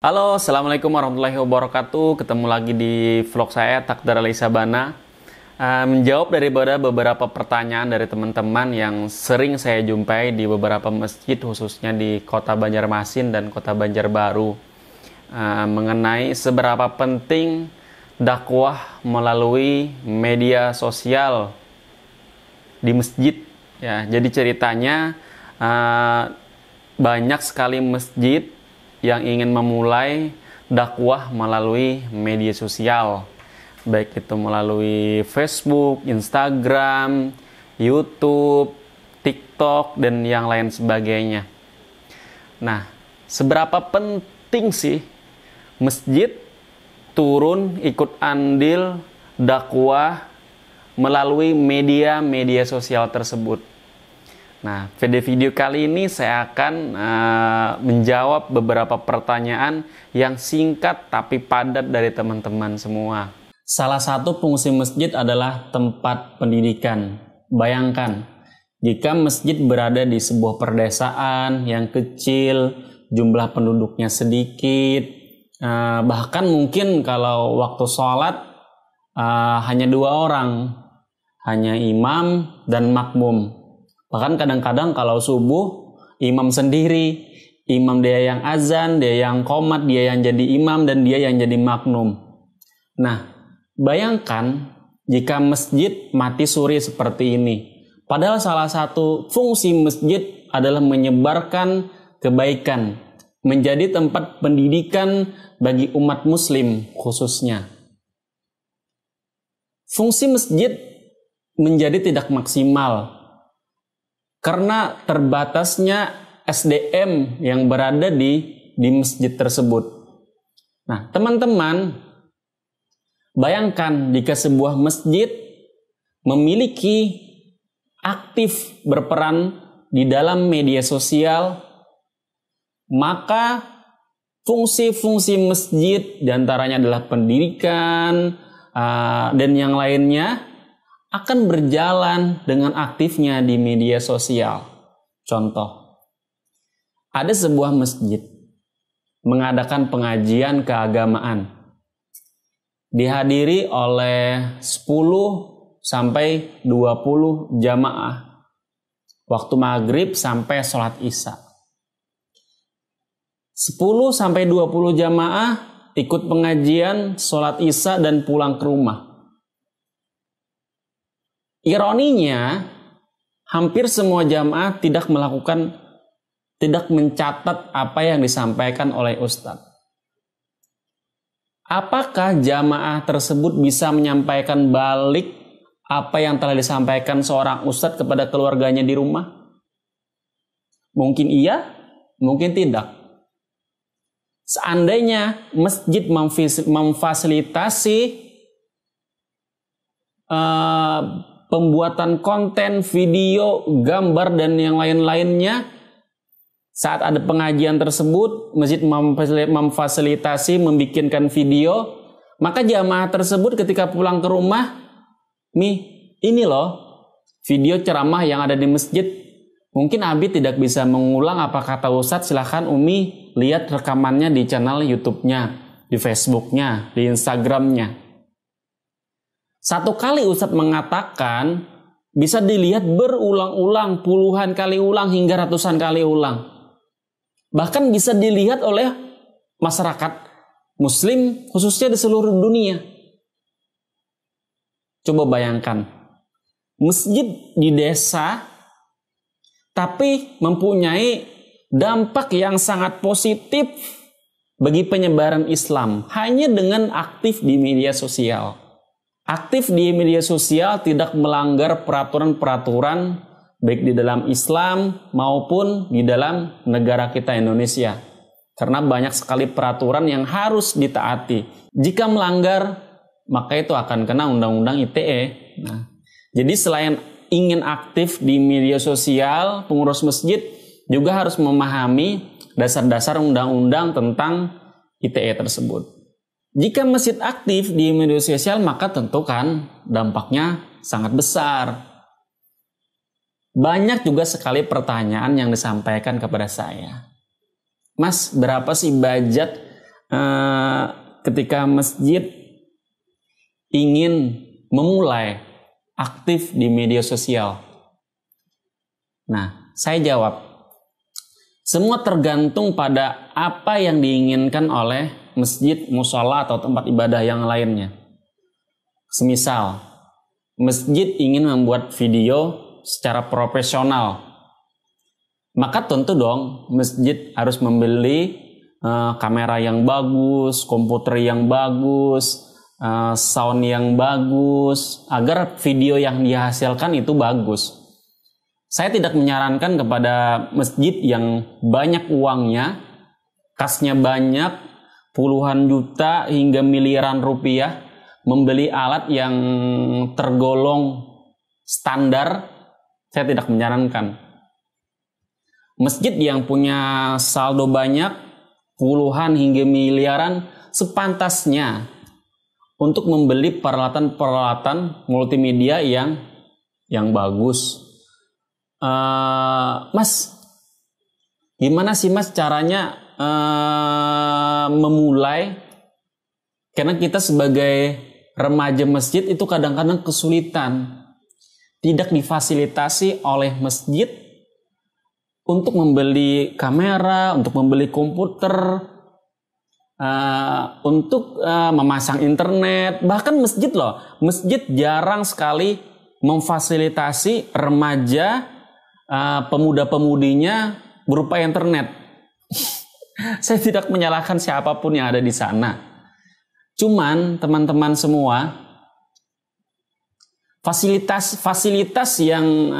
Halo, Assalamualaikum warahmatullahi wabarakatuh. Ketemu lagi di vlog saya, Takdar Ali Sabana. Menjawab daripada beberapa pertanyaan dari teman-teman yang sering saya jumpai di beberapa masjid, khususnya di Kota Banjarmasin dan Kota Banjarbaru, mengenai seberapa penting dakwah melalui media sosial di masjid. Ya, jadi ceritanya banyak sekali masjid yang ingin memulai dakwah melalui media sosial, baik itu melalui Facebook, Instagram, YouTube, TikTok, dan yang lain sebagainya. Nah, seberapa penting sih masjid turun ikut andil dakwah melalui media sosial tersebut? Nah, video kali ini saya akan menjawab beberapa pertanyaan yang singkat tapi padat dari teman-teman semua. Salah satu fungsi masjid adalah tempat pendidikan. Bayangkan, jika masjid berada di sebuah perdesaan yang kecil, jumlah penduduknya sedikit, bahkan mungkin kalau waktu sholat hanya 2 orang, hanya imam dan makmum. Bahkan kadang-kadang kalau subuh, imam sendiri, imam dia yang azan, dia yang qomat, dia yang jadi imam, dan dia yang jadi makmum. Nah, bayangkan jika masjid mati suri seperti ini. Padahal salah satu fungsi masjid adalah menyebarkan kebaikan, menjadi tempat pendidikan bagi umat muslim khususnya. Fungsi masjid menjadi tidak maksimal karena terbatasnya SDM yang berada di masjid tersebut. Nah, teman-teman, bayangkan jika sebuah masjid memiliki aktif berperan di dalam media sosial, maka fungsi-fungsi masjid diantaranya adalah pendidikan dan yang lainnya akan berjalan dengan aktifnya di media sosial. Contoh, ada sebuah masjid mengadakan pengajian keagamaan. Dihadiri oleh 10 sampai 20 jamaah. Waktu maghrib sampai sholat isya. 10 sampai 20 jamaah ikut pengajian, sholat isya dan pulang ke rumah. Ironinya, hampir semua jamaah tidak mencatat apa yang disampaikan oleh ustadz. Apakah jamaah tersebut bisa menyampaikan balik apa yang telah disampaikan seorang ustadz kepada keluarganya di rumah? Mungkin iya, mungkin tidak. Seandainya masjid memfasilitasi pembuatan konten, video, gambar, dan yang lain-lainnya, saat ada pengajian tersebut, masjid memfasilitasi, membikinkan video, maka jamaah tersebut ketika pulang ke rumah, ini loh video ceramah yang ada di masjid. Mungkin Abi tidak bisa mengulang apa kata Ustadz, silahkan Umi lihat rekamannya di channel YouTube-nya, di Facebook-nya, di Instagram-nya. Satu kali Ustadz mengatakan bisa dilihat berulang-ulang, puluhan kali ulang hingga ratusan kali ulang. Bahkan bisa dilihat oleh masyarakat muslim khususnya di seluruh dunia. Coba bayangkan, masjid di desa tapi mempunyai dampak yang sangat positif bagi penyebaran Islam hanya dengan aktif di media sosial. Aktif di media sosial tidak melanggar peraturan-peraturan baik di dalam Islam maupun di dalam negara kita Indonesia. Karena banyak sekali peraturan yang harus ditaati. Jika melanggar, maka itu akan kena undang-undang ITE. Nah, jadi selain ingin aktif di media sosial, pengurus masjid juga harus memahami dasar-dasar undang-undang tentang ITE tersebut. Jika masjid aktif di media sosial, maka tentu kan dampaknya sangat besar. Banyak juga sekali pertanyaan yang disampaikan kepada saya. Mas, berapa sih budget ketika masjid ingin memulai aktif di media sosial? Nah, saya jawab, semua tergantung pada apa yang diinginkan oleh masjid, mushola, atau tempat ibadah yang lainnya. Semisal, masjid ingin membuat video secara profesional, maka tentu dong masjid harus membeli kamera yang bagus, komputer yang bagus, sound yang bagus, agar video yang dihasilkan itu bagus. Saya tidak menyarankan kepada masjid yang banyak uangnya, kasnya banyak, puluhan juta hingga miliaran rupiah, membeli alat yang tergolong standar. Saya tidak menyarankan. Masjid yang punya saldo banyak, puluhan hingga miliaran, sepantasnya untuk membeli peralatan-peralatan multimedia yang bagus. Mas, gimana sih Mas caranya memulai? Karena kita sebagai remaja masjid itu kadang-kadang kesulitan, tidak difasilitasi oleh masjid untuk membeli kamera, untuk membeli komputer, untuk memasang internet. Bahkan masjid jarang sekali memfasilitasi remaja, pemuda-pemudinya berupa internet. Saya tidak menyalahkan siapapun yang ada di sana. Cuman teman-teman semua, fasilitas yang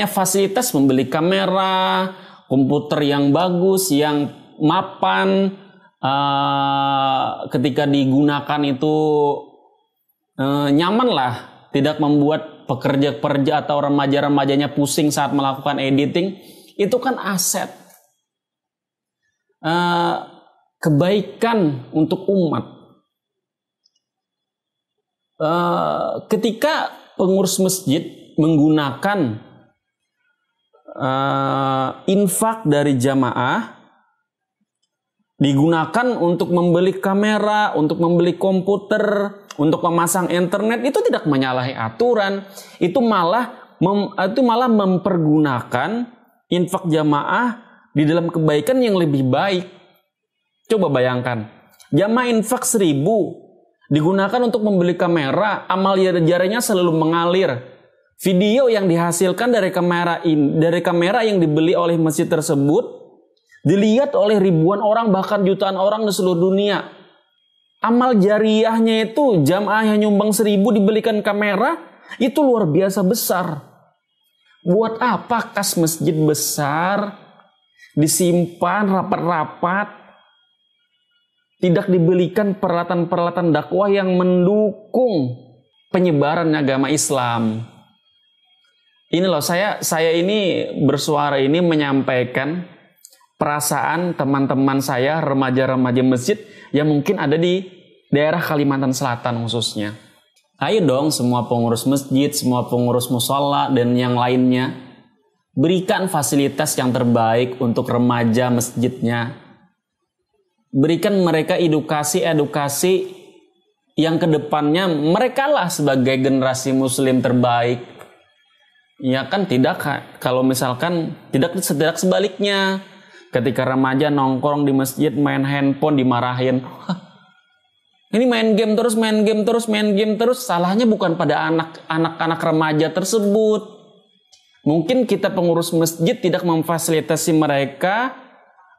fasilitas membeli kamera, komputer yang bagus, yang mapan, ketika digunakan itu nyaman lah, tidak membuat pekerja-pekerja atau remaja-remajanya pusing saat melakukan editing. Itu kan aset kebaikan untuk umat. Ketika pengurus masjid menggunakan infak dari jamaah, digunakan untuk membeli kamera, untuk membeli komputer, untuk memasang internet, itu tidak menyalahi aturan. Itu malah mempergunakan infak jamaah di dalam kebaikan yang lebih baik. Coba bayangkan, jamaah infak 1.000 digunakan untuk membeli kamera, amal jariahnya selalu mengalir. Video yang dihasilkan dari kamera yang dibeli oleh masjid tersebut dilihat oleh ribuan orang, bahkan jutaan orang di seluruh dunia. Amal jariahnya itu, jamaah yang nyumbang 1.000 dibelikan kamera, itu luar biasa besar. Buat apa kas masjid besar disimpan rapat-rapat, tidak dibelikan peralatan-peralatan dakwah yang mendukung penyebaran agama Islam? Ini loh, saya ini bersuara ini menyampaikan perasaan teman-teman saya, remaja-remaja masjid yang mungkin ada di daerah Kalimantan Selatan khususnya. Ayo dong semua pengurus masjid, semua pengurus musola dan yang lainnya, berikan fasilitas yang terbaik untuk remaja masjidnya. Berikan mereka edukasi yang kedepannya mereka lah sebagai generasi muslim terbaik. Ya kan, tidak kalau misalkan tidak sebaliknya. Ketika remaja nongkrong di masjid main handphone dimarahin. Ini main game terus. Salahnya bukan pada anak-anak remaja tersebut. Mungkin kita pengurus masjid tidak memfasilitasi mereka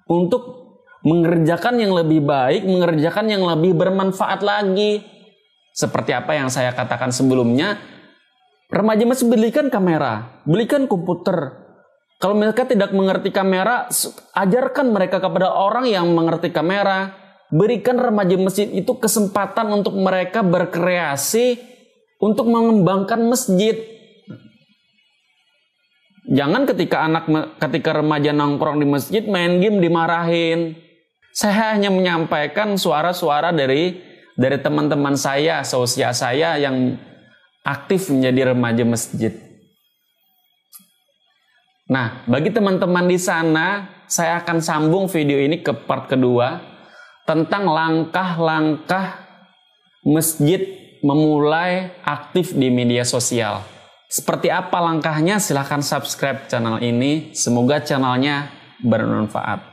untuk mengerjakan yang lebih baik, mengerjakan yang lebih bermanfaat lagi. Seperti apa yang saya katakan sebelumnya, remaja masih belikan kamera, belikan komputer. Kalau mereka tidak mengerti kamera, ajarkan mereka kepada orang yang mengerti kamera. Berikan remaja masjid itu kesempatan untuk mereka berkreasi untuk mengembangkan masjid. Jangan ketika remaja nongkrong di masjid main game dimarahin. Saya hanya menyampaikan suara-suara dari teman-teman saya, seusia saya yang aktif menjadi remaja masjid. Nah, bagi teman-teman di sana, saya akan sambung video ini ke part kedua. tentang langkah-langkah masjid memulai aktif di media sosial. Seperti apa langkahnya? Silahkan subscribe channel ini. Semoga channelnya bermanfaat.